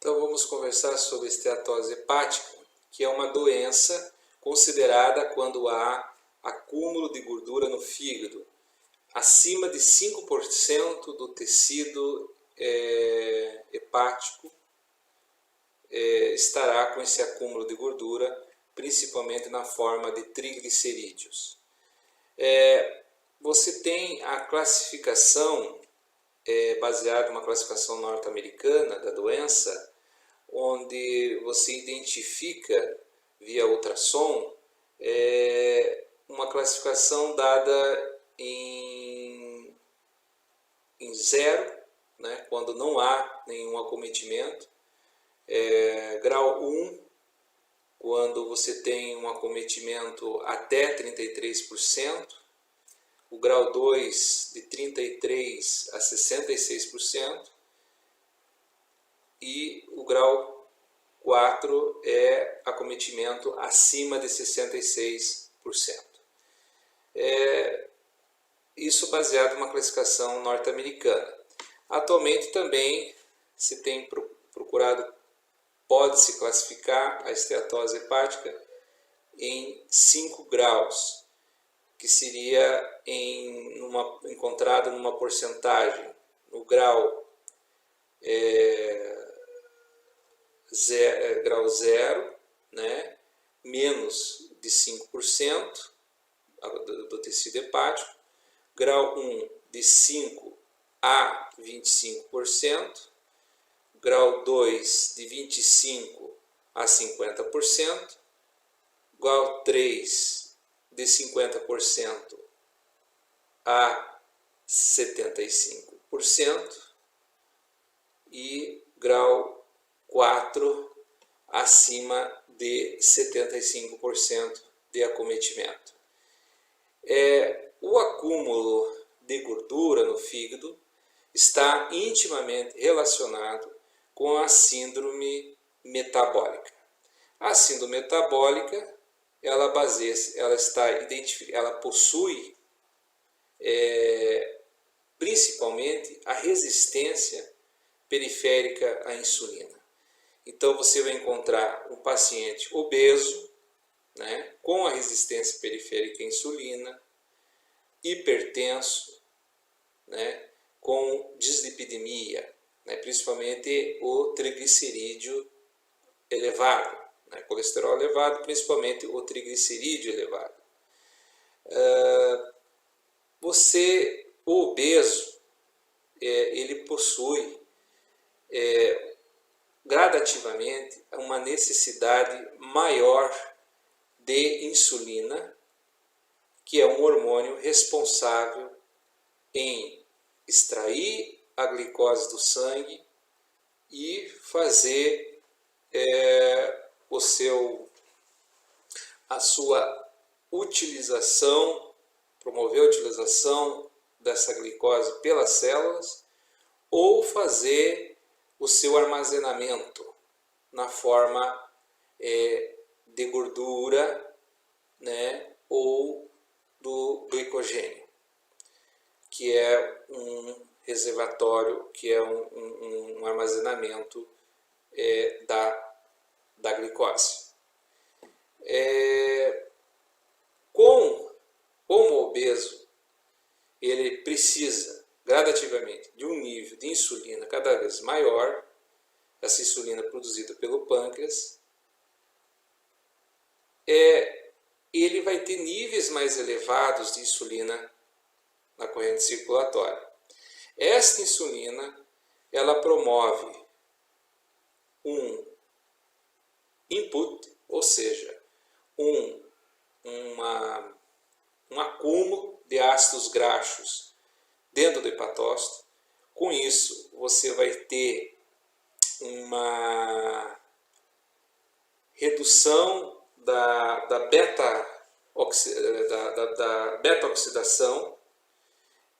Então vamos conversar sobre esteatose hepática, que é uma doença considerada quando há acúmulo de gordura no fígado. Acima de 5% do tecido hepático estará com esse acúmulo de gordura, principalmente na forma de triglicerídeos. Você tem a classificação baseada numa classificação norte-americana da doença, onde você identifica via ultrassom uma classificação dada em 0, né, quando não há nenhum acometimento, grau 1, quando você tem um acometimento até 33%, o grau 2 de 33% a 66%, e o grau 4 é acometimento acima de 66%. Isso baseado numa classificação norte-americana. Atualmente também se tem procurado, pode-se classificar a esteatose hepática em 5 graus, que seria encontrado numa porcentagem no grau grau 0, né, menos de 5% do tecido hepático, grau 1 de 5 a 25%, grau 2 de 25 a 50%, grau 3 de 50% a 75% e grau 4 acima de 75% de acometimento. O acúmulo de gordura no fígado está intimamente relacionado com a síndrome metabólica. A síndrome metabólica, ela possui principalmente a resistência periférica à insulina. Então você vai encontrar um paciente obeso, né, com a resistência periférica à insulina, hipertenso, né, com dislipidemia, né, principalmente o triglicerídeo elevado, né, colesterol elevado, principalmente o triglicerídeo elevado. O obeso, ele possui gradativamente uma necessidade maior de insulina, que é um hormônio responsável em extrair a glicose do sangue e fazer a sua utilização, promover a utilização dessa glicose pelas células, ou fazer o seu armazenamento na forma de gordura, né, ou do glicogênio, que é um reservatório, que é um armazenamento da glicose. Como o obeso, ele precisa gradativamente de um nível de insulina cada vez maior, essa insulina produzida pelo pâncreas, ele vai ter níveis mais elevados de insulina na corrente circulatória. Esta insulina, ela promove um input, ou seja, um acúmulo de ácidos graxos dentro do hepatócito. Com isso, você vai ter uma redução da beta-oxidação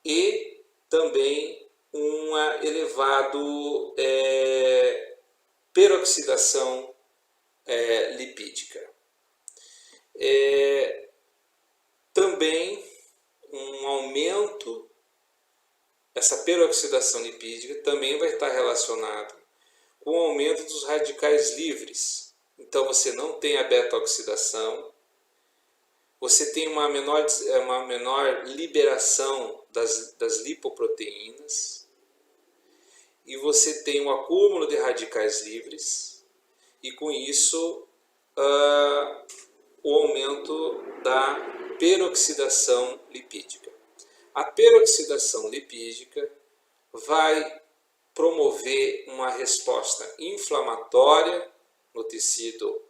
e também uma elevada peroxidação lipídica. Também um aumento, essa peroxidação lipídica também vai estar relacionado com o aumento dos radicais livres. Então você não tem a beta-oxidação, você tem uma menor liberação das lipoproteínas e você tem um acúmulo de radicais livres e com isso o aumento da peroxidação lipídica. A peroxidação lipídica vai promover uma resposta inflamatória no tecido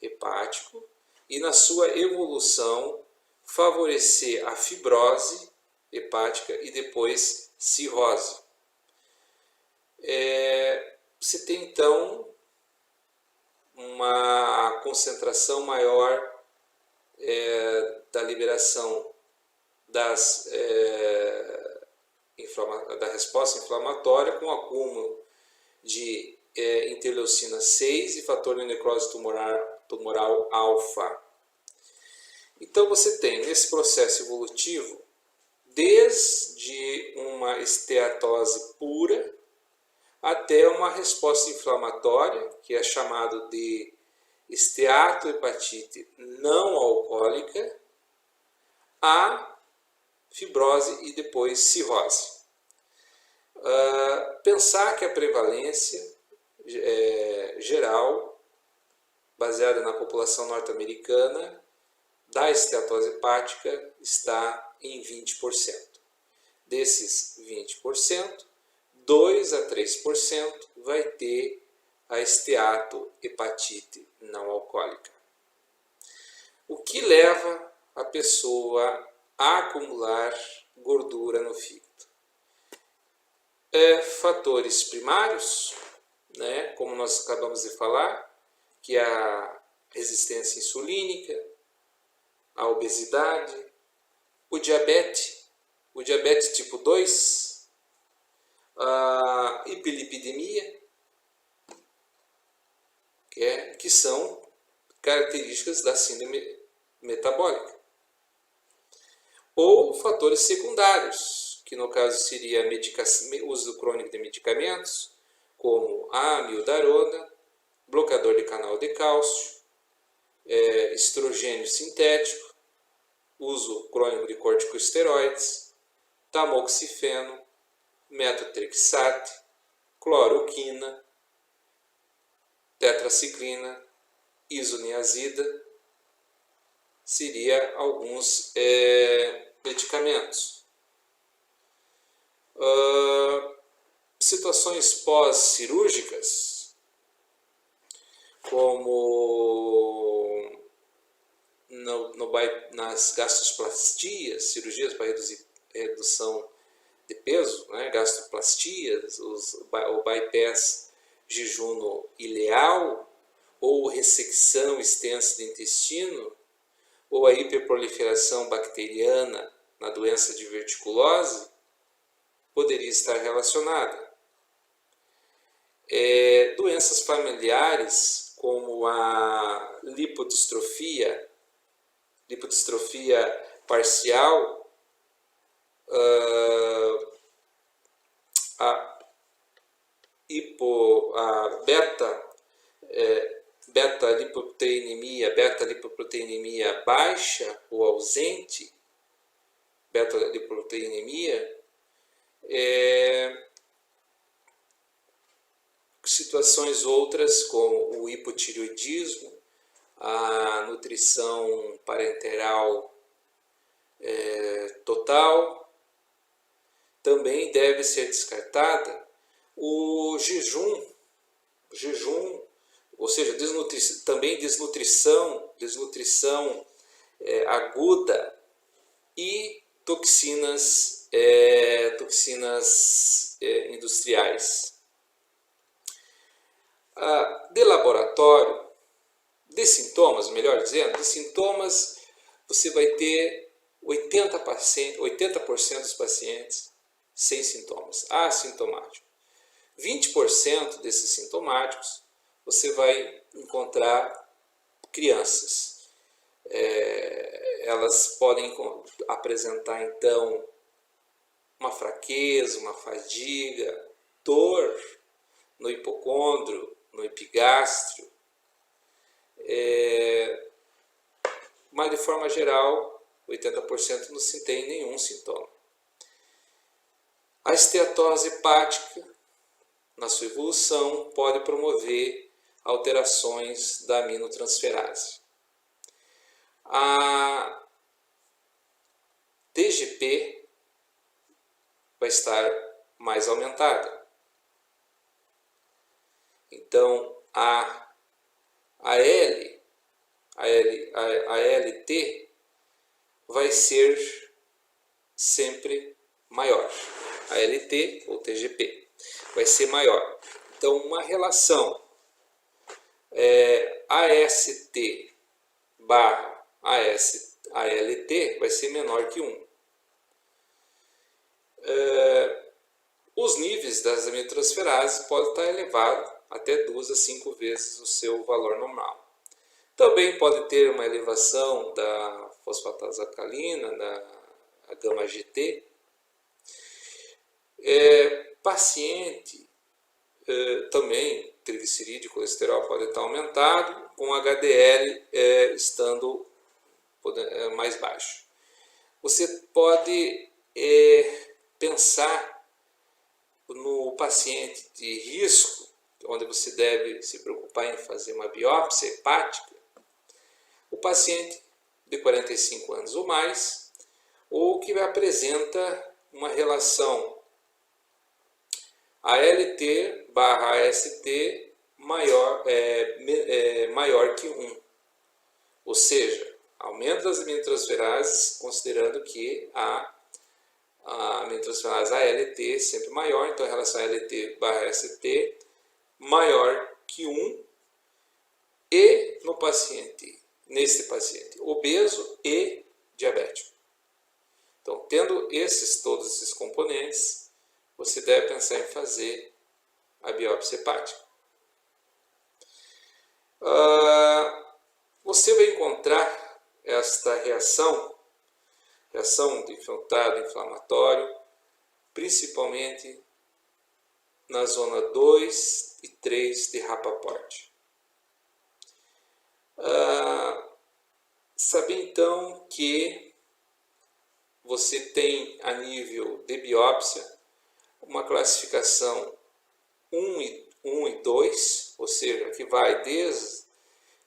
hepático e na sua evolução favorecer a fibrose hepática e depois cirrose. Você tem então uma concentração maior da liberação da resposta inflamatória com acúmulo de interleucina 6 e fator de necrose tumoral alfa. Então você tem nesse processo evolutivo desde uma esteatose pura até uma resposta inflamatória, que é chamado de esteatohepatite não alcoólica, a fibrose e depois cirrose. Pensar que a prevalência geral, baseada na população norte-americana, da esteatose hepática está em 20%. Desses 20%, 2 a 3% vai ter a esteatohepatite não alcoólica. O que leva a pessoa a acumular gordura no fígado? Fatores primários, né, como nós acabamos de falar, que é a resistência insulínica, a obesidade, o diabetes tipo 2, a hiperlipidemia, que são características da síndrome metabólica. Ou fatores secundários, que no caso seria uso crônico de medicamentos, como a amiodarona, bloqueador de canal de cálcio, estrogênio sintético, uso crônico de corticosteroides, tamoxifeno, metotrexate, cloroquina, tetraciclina, isoniazida, seria alguns medicamentos. Situações pós-cirúrgicas, como nas gastroplastias, cirurgias para redução de peso, né? Gastroplastias, o bypass jejuno-ileal, ou ressecção extensa do intestino, ou a hiperproliferação bacteriana na doença de diverticulose, poderia estar relacionada. Doenças familiares, como a lipodistrofia parcial, a beta-lipoproteinemia baixa ou ausente, beta-lipoproteinemia, situações outras como o hipotireoidismo, a nutrição parenteral total, também deve ser descartada. O jejum, ou seja, também desnutrição aguda e toxinas industriais. De laboratório, de sintomas, melhor dizendo, de sintomas, você vai ter 80% dos pacientes sem sintomas, assintomáticos. 20% desses sintomáticos você vai encontrar crianças. Elas podem apresentar então uma fraqueza, uma fadiga, dor, no hipocôndrio, no epigástrio, mas de forma geral, 80% não se tem nenhum sintoma. A esteatose hepática, na sua evolução, pode promover alterações da aminotransferase. A TGP vai estar mais aumentada. Então, a LT vai ser sempre maior. A LT ou TGP vai ser maior. Então, uma relação AST barra ALT vai ser menor que 1. Os níveis das aminotransferases podem estar elevados até 2 a 5 vezes o seu valor normal. Também pode ter uma elevação da fosfatase alcalina, da gama-GT. Paciente também, triglicerídeo e colesterol pode estar aumentado, com HDL estando mais baixo. Você pode pensar no paciente de risco, onde você deve se preocupar em fazer uma biópsia hepática, o paciente de 45 anos ou mais, ou que apresenta uma relação ALT barra AST maior que 1. Ou seja, aumento das aminotransferases, considerando que a aminotransferase ALT é sempre maior, então a relação ALT barra AST maior que 1, e nesse paciente obeso e diabético. Então, tendo todos esses componentes, você deve pensar em fazer a biópsia hepática. Você vai encontrar esta reação de infiltrado inflamatório, principalmente na zona 2 e 3 de Rappaport. Sabe então que você tem a nível de biópsia uma classificação 1 e 2, ou seja, que vai desde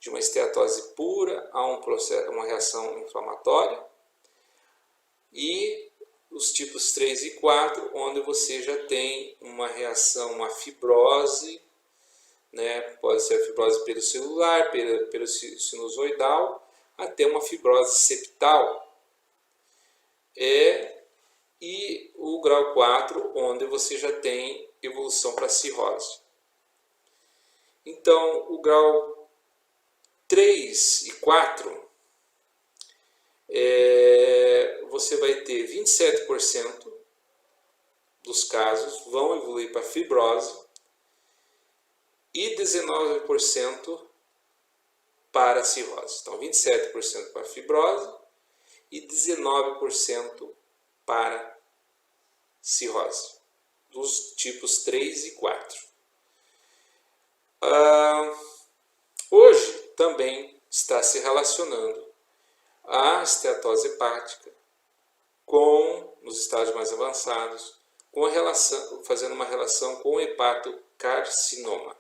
uma esteatose pura a uma reação inflamatória, e os tipos 3 e 4, onde você já tem uma reação, uma fibrose, né? Pode ser a fibrose pericelular, sinusoidal, até uma fibrose septal. E o grau 4, onde você já tem evolução para cirrose. Então, o grau 3 e 4, você vai ter 27% dos casos vão evoluir para fibrose e 19% para cirrose. Então, 27% para fibrose e 19% para cirrose, dos tipos 3 e 4. Hoje também está se relacionando a esteatose hepática nos estágios mais avançados, fazendo uma relação com o hepatocarcinoma.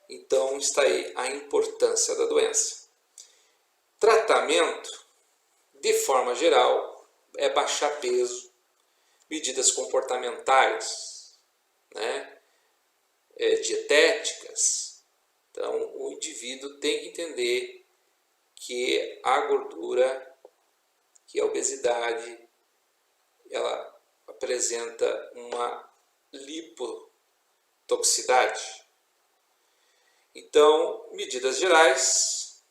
Então está aí a importância da doença. Tratamento, de forma geral, é baixar peso, medidas comportamentais, né? Dietéticas. Então, o indivíduo tem que entender que a gordura, que a obesidade, ela apresenta uma lipotoxicidade. Então, medidas gerais,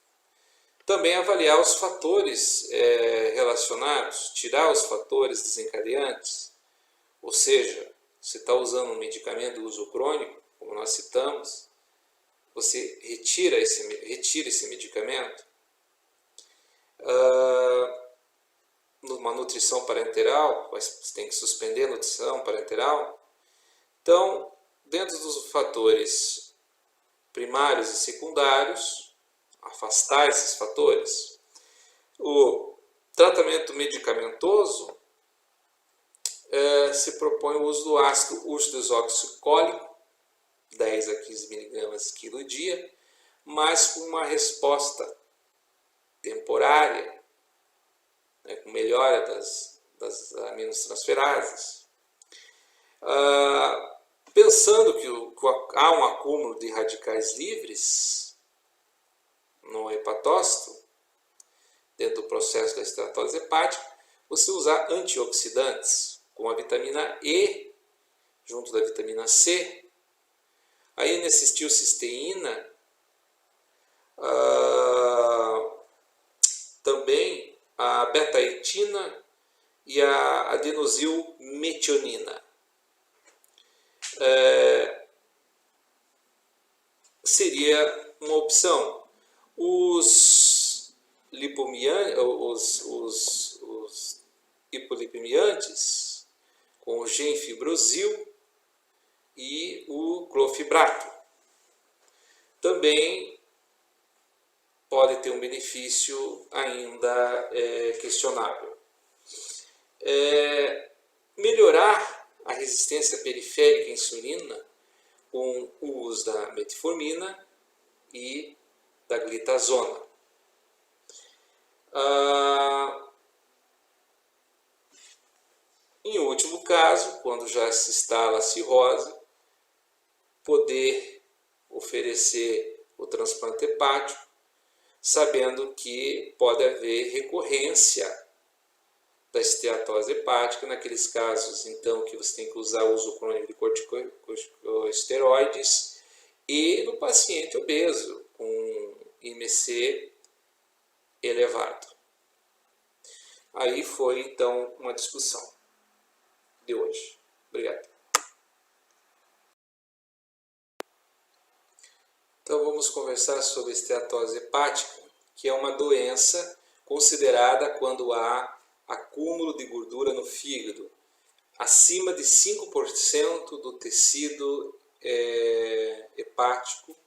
também avaliar os fatores relacionados, tirar os fatores desencadeantes, ou seja, você está usando um medicamento de uso crônico, como nós citamos, você retira esse medicamento. Uma nutrição parenteral, você tem que suspender a nutrição parenteral. Então, dentro dos fatores primários e secundários, afastar esses fatores, o tratamento medicamentoso se propõe o uso do ácido ursodesoxicólico, 10 a 15 mg quilo dia, mas com uma resposta temporária, né, com melhora das aminotransferases. Pensando que há um acúmulo de radicais livres no hepatócito, dentro do processo da esteatose hepática, você usar antioxidantes, como a vitamina E, junto da vitamina C, a N-acetilcisteína, também a beta-etina e a adenosilmetionina. Seria uma opção. Os hipolipemiantes, com o genfibrosil e o clofibrato, também pode ter um benefício ainda questionável. Melhorar a resistência periférica à insulina com o uso da metformina e da glitazona. Em último caso, quando já se instala a cirrose, poder oferecer o transplante hepático, sabendo que pode haver recorrência da esteatose hepática, naqueles casos, então, que você tem que usar o uso crônico de corticosteroides, e no paciente obeso, com IMC elevado. Aí foi, então, uma discussão de hoje. Obrigado. Então, vamos conversar sobre esteatose hepática, que é uma doença considerada quando há acúmulo de gordura no fígado. Acima de 5% do tecido hepático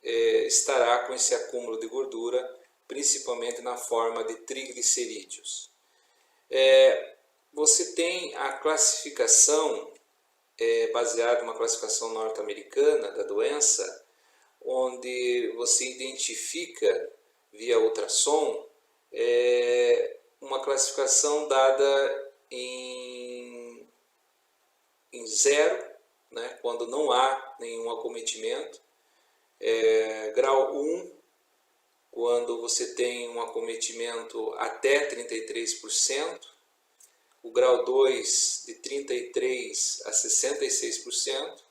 estará com esse acúmulo de gordura, principalmente na forma de triglicerídeos. Você tem a classificação baseada numa classificação norte-americana da doença, onde você identifica via ultrassom uma classificação dada em 0, né, quando não há nenhum acometimento, grau 1, quando você tem um acometimento até 33%, o grau 2 de 33% a 66%,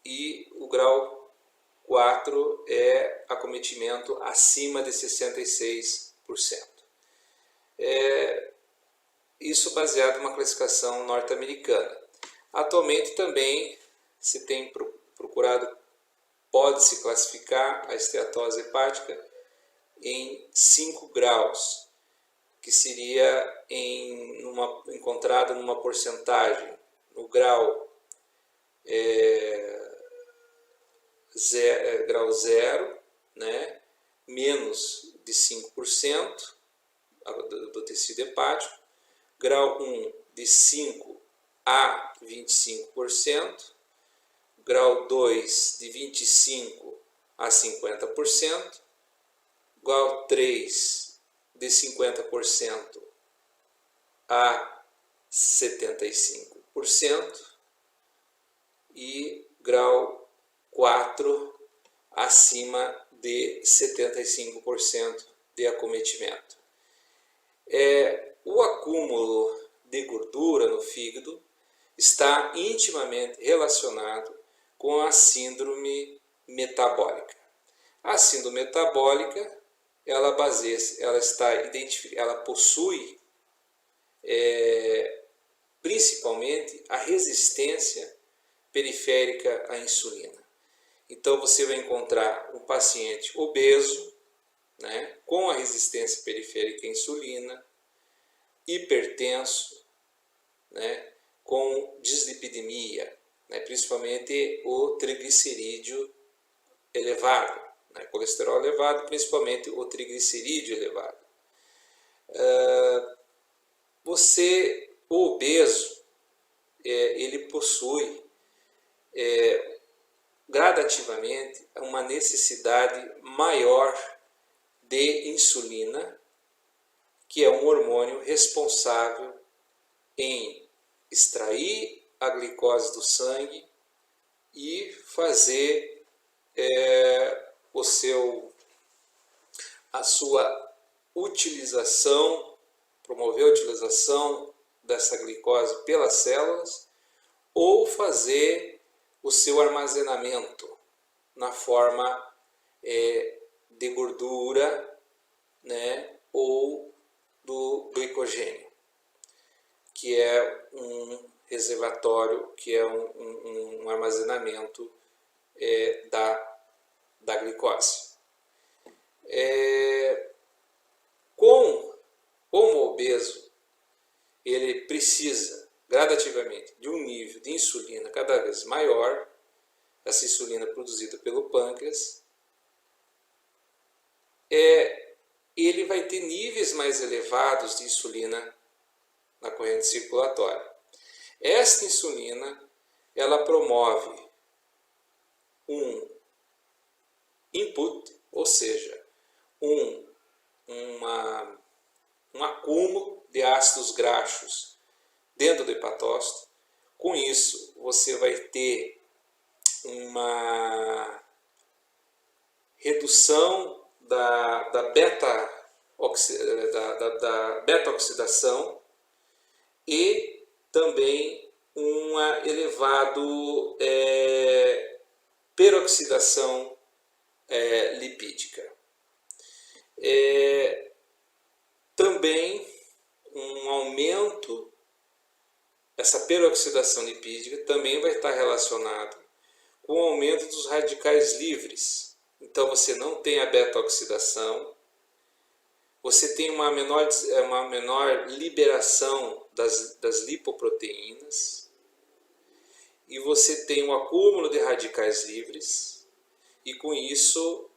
e o grau 4 é acometimento acima de 66%. Isso baseado numa classificação norte-americana. Atualmente também se tem procurado, pode-se classificar a esteatose hepática em 5 graus, que seria encontrada numa porcentagem, no grau 0, né, menos de 5% do tecido hepático, grau 1 de 5 a 25%, grau 2 de 25 a 50%, grau 3 de 50% a 75% e grau 4 acima de 75% de acometimento. O acúmulo de gordura no fígado está intimamente relacionado com a síndrome metabólica. A síndrome metabólica, ela possui principalmente a resistência periférica à insulina. Então você vai encontrar um paciente obeso, né, com a resistência periférica à insulina, hipertenso, né, com dislipidemia, né? Principalmente o triglicerídeo elevado, né? Colesterol elevado, principalmente o triglicerídeo elevado. O obeso, ele possui gradativamente uma necessidade maior de insulina, que é um hormônio responsável em extrair a glicose do sangue e fazer a sua utilização, promover a utilização dessa glicose pelas células, ou fazer o seu armazenamento na forma de gordura, né, ou do glicogênio, que é um reservatório, que é um armazenamento da glicose. Como o obeso, ele precisa gradativamente de um nível de insulina cada vez maior, essa insulina produzida pelo pâncreas, ele vai ter níveis mais elevados de insulina na corrente circulatória. Esta insulina, ela promove um input, ou seja, um acúmulo de ácidos graxos dentro do hepatócito. Com isso, você vai ter uma redução da beta-oxidação e também uma elevada peroxidação lipídica. Também um aumento, essa peroxidação lipídica também vai estar relacionado com o aumento dos radicais livres. Então você não tem a beta-oxidação, você tem uma menor liberação das lipoproteínas, e você tem um acúmulo de radicais livres, e com isso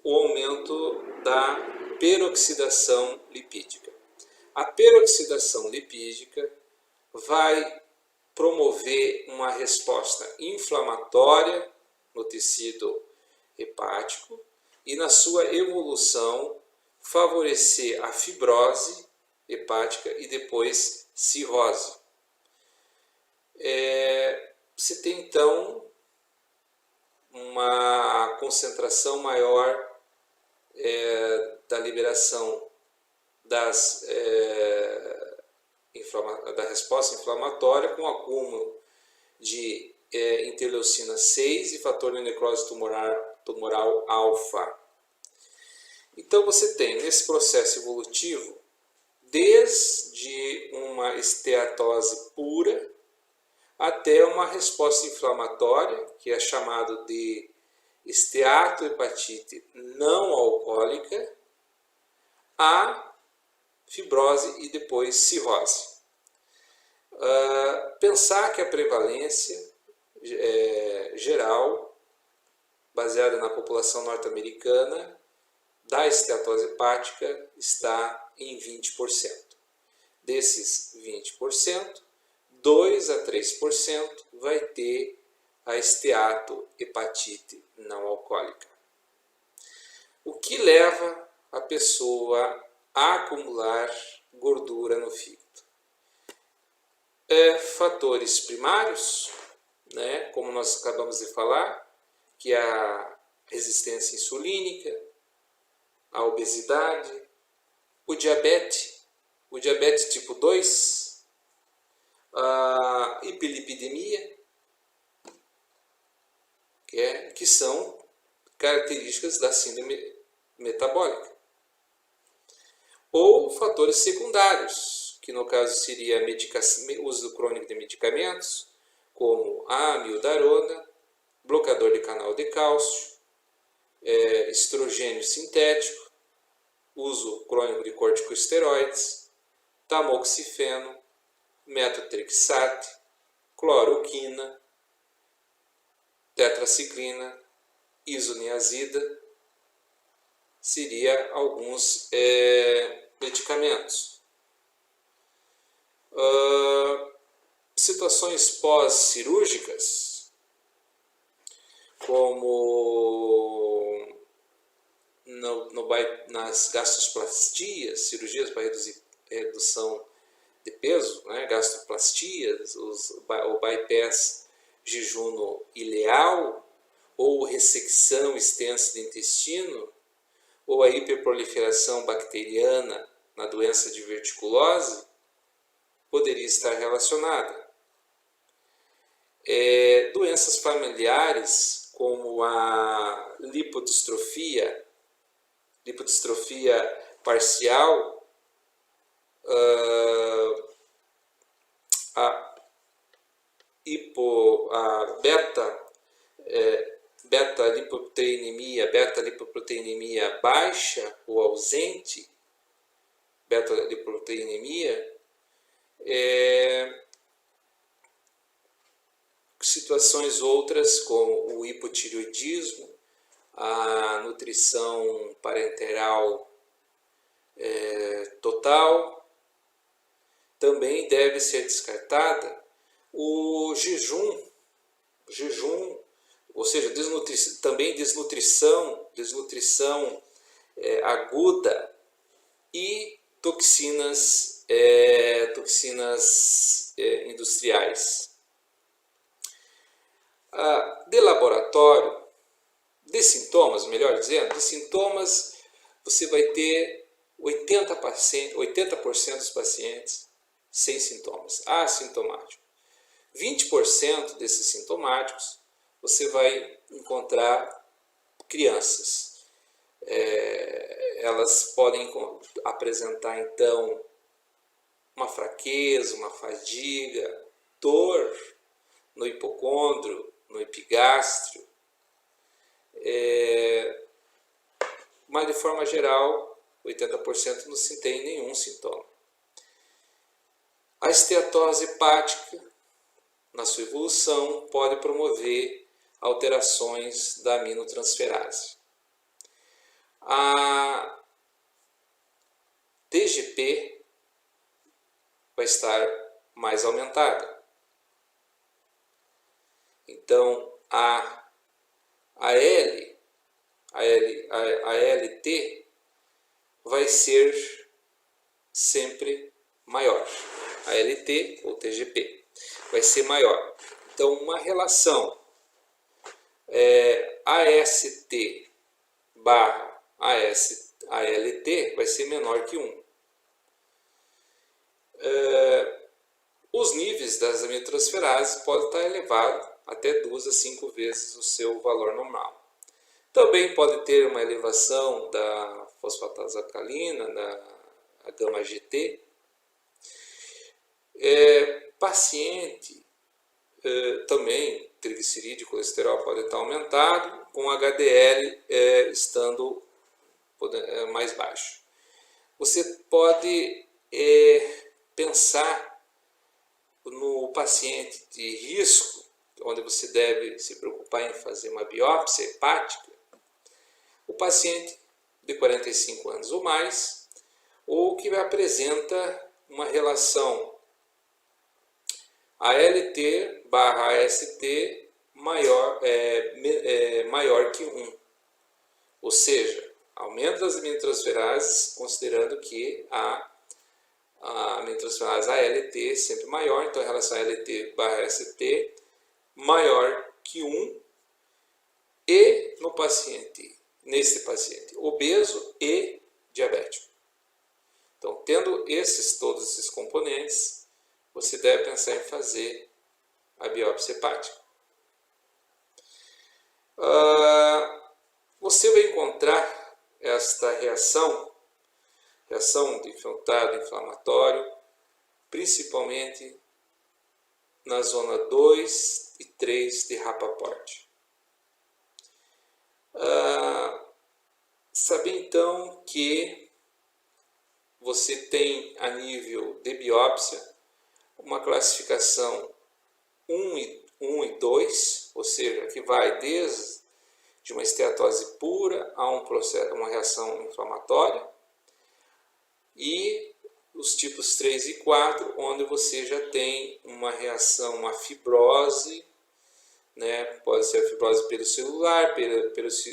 o aumento da peroxidação lipídica. A peroxidação lipídica vai promover uma resposta inflamatória no tecido hepático e, na sua evolução, favorecer a fibrose hepática e depois cirrose. Você tem então uma concentração maior da liberação da resposta inflamatória, com acúmulo de interleucina 6 e fator de necrose tumoral alfa. Então você tem nesse processo evolutivo desde uma esteatose pura até uma resposta inflamatória, que é chamado de esteatohepatite não alcoólica, a fibrose e depois cirrose. Pensar que a prevalência geral, baseada na população norte-americana, da esteatose hepática está em 20%. Desses 20%, 2 a 3% vai ter a esteatohepatite não alcoólica. O que leva a pessoa a acumular gordura no fígado? Fatores primários, né, como nós acabamos de falar, que é a resistência insulínica, a obesidade, o diabetes tipo 2, a hiperlipidemia, que são características da síndrome metabólica. Ou fatores secundários, que no caso seria uso crônico de medicamentos, como a amiodarona, bloqueador de canal de cálcio, estrogênio sintético, uso crônico de corticosteroides, tamoxifeno, metotrexate, cloroquina, tetraciclina, isoniazida, seria alguns medicamentos. Situações pós-cirúrgicas, como nas gastroplastias, cirurgias para redução de peso, né? Gastroplastias, o bypass jejuno-ileal, ou ressecção extensa do intestino, ou a hiperproliferação bacteriana na doença de diverticulose, poderia estar relacionada. Doenças familiares, como a lipodistrofia parcial, a beta-lipoproteinemia baixa ou ausente, beta-lipoproteinemia, situações outras como o hipotireoidismo, a nutrição parenteral total, também deve ser descartada o jejum, ou seja, também desnutrição aguda e toxinas industriais. De laboratório, de sintomas, melhor dizendo, de sintomas, você vai ter 80% dos pacientes sem sintomas, assintomáticos. 20% desses sintomáticos, você vai encontrar crianças. Elas podem apresentar, então, uma fraqueza, uma fadiga, dor no hipocôndrio, no epigástrio, mas de forma geral, 80% não se tem nenhum sintoma. A esteatose hepática, na sua evolução, pode promover alterações da aminotransferase. A TGP vai estar mais aumentada. Então, a ALT vai ser sempre maior. A ALT ou TGP vai ser maior. Então, uma relação AST barra ALT vai ser menor que 1. Os níveis das aminotransferases podem estar elevados até 2 a 5 vezes o seu valor normal. Também pode ter uma elevação da fosfatase alcalina, da gama-GT. Paciente também, triglicerídeo e colesterol pode estar aumentado, com HDL estando mais baixo. Você pode pensar no paciente de risco, onde você deve se preocupar em fazer uma biópsia hepática, o paciente de 45 anos ou mais, ou que apresenta uma relação ALT barra AST maior que 1. Ou seja, aumento das aminotransferases, considerando que a aminotransferase ALT é sempre maior, então a relação ALT barra AST maior que 1, e nesse paciente obeso e diabético. Então, tendo todos esses componentes, você deve pensar em fazer a biópsia hepática. Você vai encontrar esta reação de infiltrado inflamatório, principalmente na zona 2 e 3 de Rappaport. Saber então que você tem, a nível de biópsia, uma classificação 1 e 2, ou seja, que vai desde uma esteatose pura a uma reação inflamatória, e os tipos 3 e 4, onde você já tem uma reação, uma fibrose, né? Pode ser a fibrose pericelular,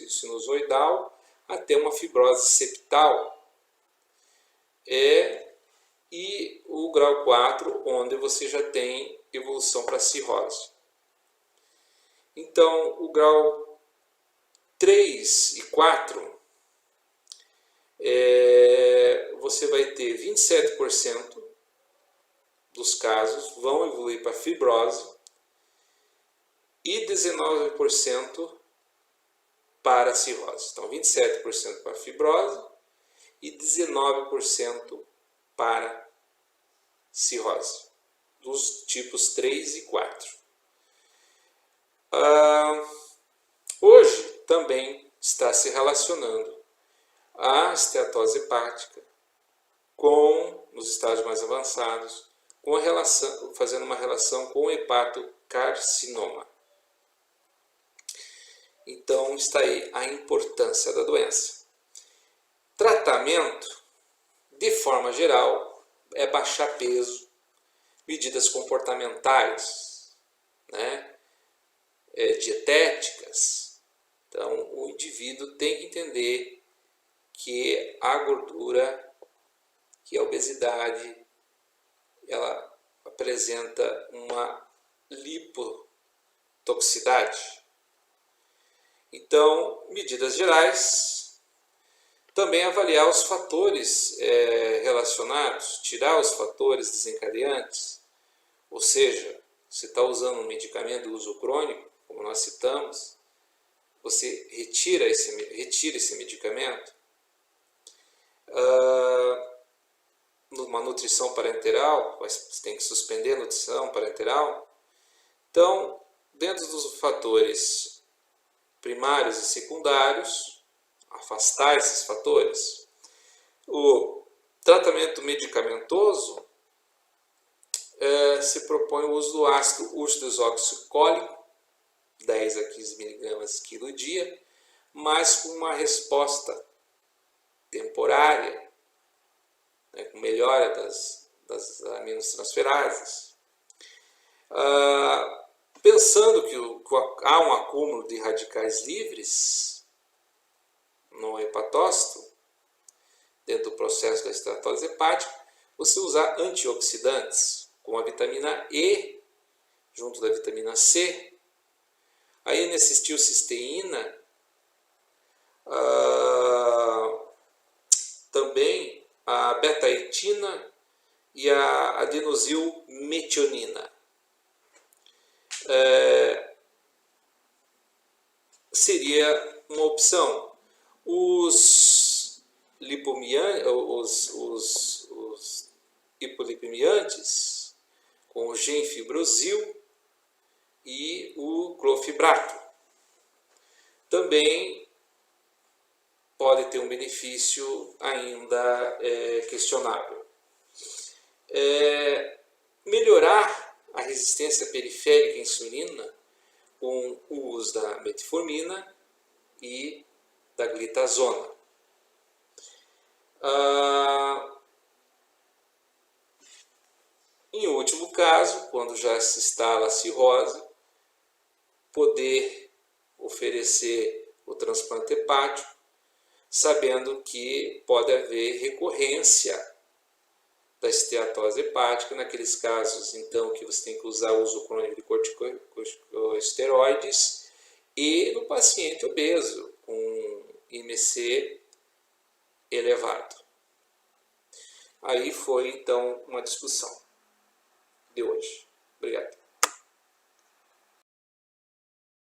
sinusoidal, até uma fibrose septal. E o grau 4, onde você já tem evolução para cirrose. Então, o grau 3 e 4, você vai ter 27% dos casos vão evoluir para fibrose e 19% para cirrose. Então, 27% para fibrose e 19% para cirrose, dos tipos 3 e 4. Hoje também está se relacionando a esteatose hepática nos estágios mais avançados, fazendo uma relação com o hepatocarcinoma. Então está aí a importância da doença. Tratamento, de forma geral, é baixar peso, medidas comportamentais, né? Dietéticas. Então o indivíduo tem que entender que a gordura, que a obesidade, ela apresenta uma lipotoxicidade. Então, medidas gerais, também avaliar os fatores relacionados, tirar os fatores desencadeantes, ou seja, você está usando um medicamento de uso crônico, como nós citamos, você retira esse medicamento. Numa nutrição parenteral, você tem que suspender a nutrição parenteral. Então, dentro dos fatores primários e secundários, afastar esses fatores. O tratamento medicamentoso se propõe o uso do ácido ursodesoxicólico, 10 a 15 mg quilo dia, mas com uma resposta temporária, né, com melhora das aminotransferases. Pensando que há um acúmulo de radicais livres no hepatócito, dentro do processo da esteatose hepática, você usar antioxidantes, como a vitamina E, junto da vitamina C, a N-acetilcisteína, também a beta-etina e a adenosilmetionina. Seria uma opção. Os hipolipemiantes, com o genfibrosil e o clofibrato, também pode ter um benefício ainda questionável. Melhorar a resistência periférica à insulina com o uso da metformina e da glitazona. Em último caso, quando já se instala a cirrose, poder oferecer o transplante hepático, sabendo que pode haver recorrência da esteatose hepática, naqueles casos, então, que você tem que usar o uso crônico de corticosteroides, e no paciente obeso, com IMC elevado. Aí foi, então, uma discussão de hoje. Obrigado.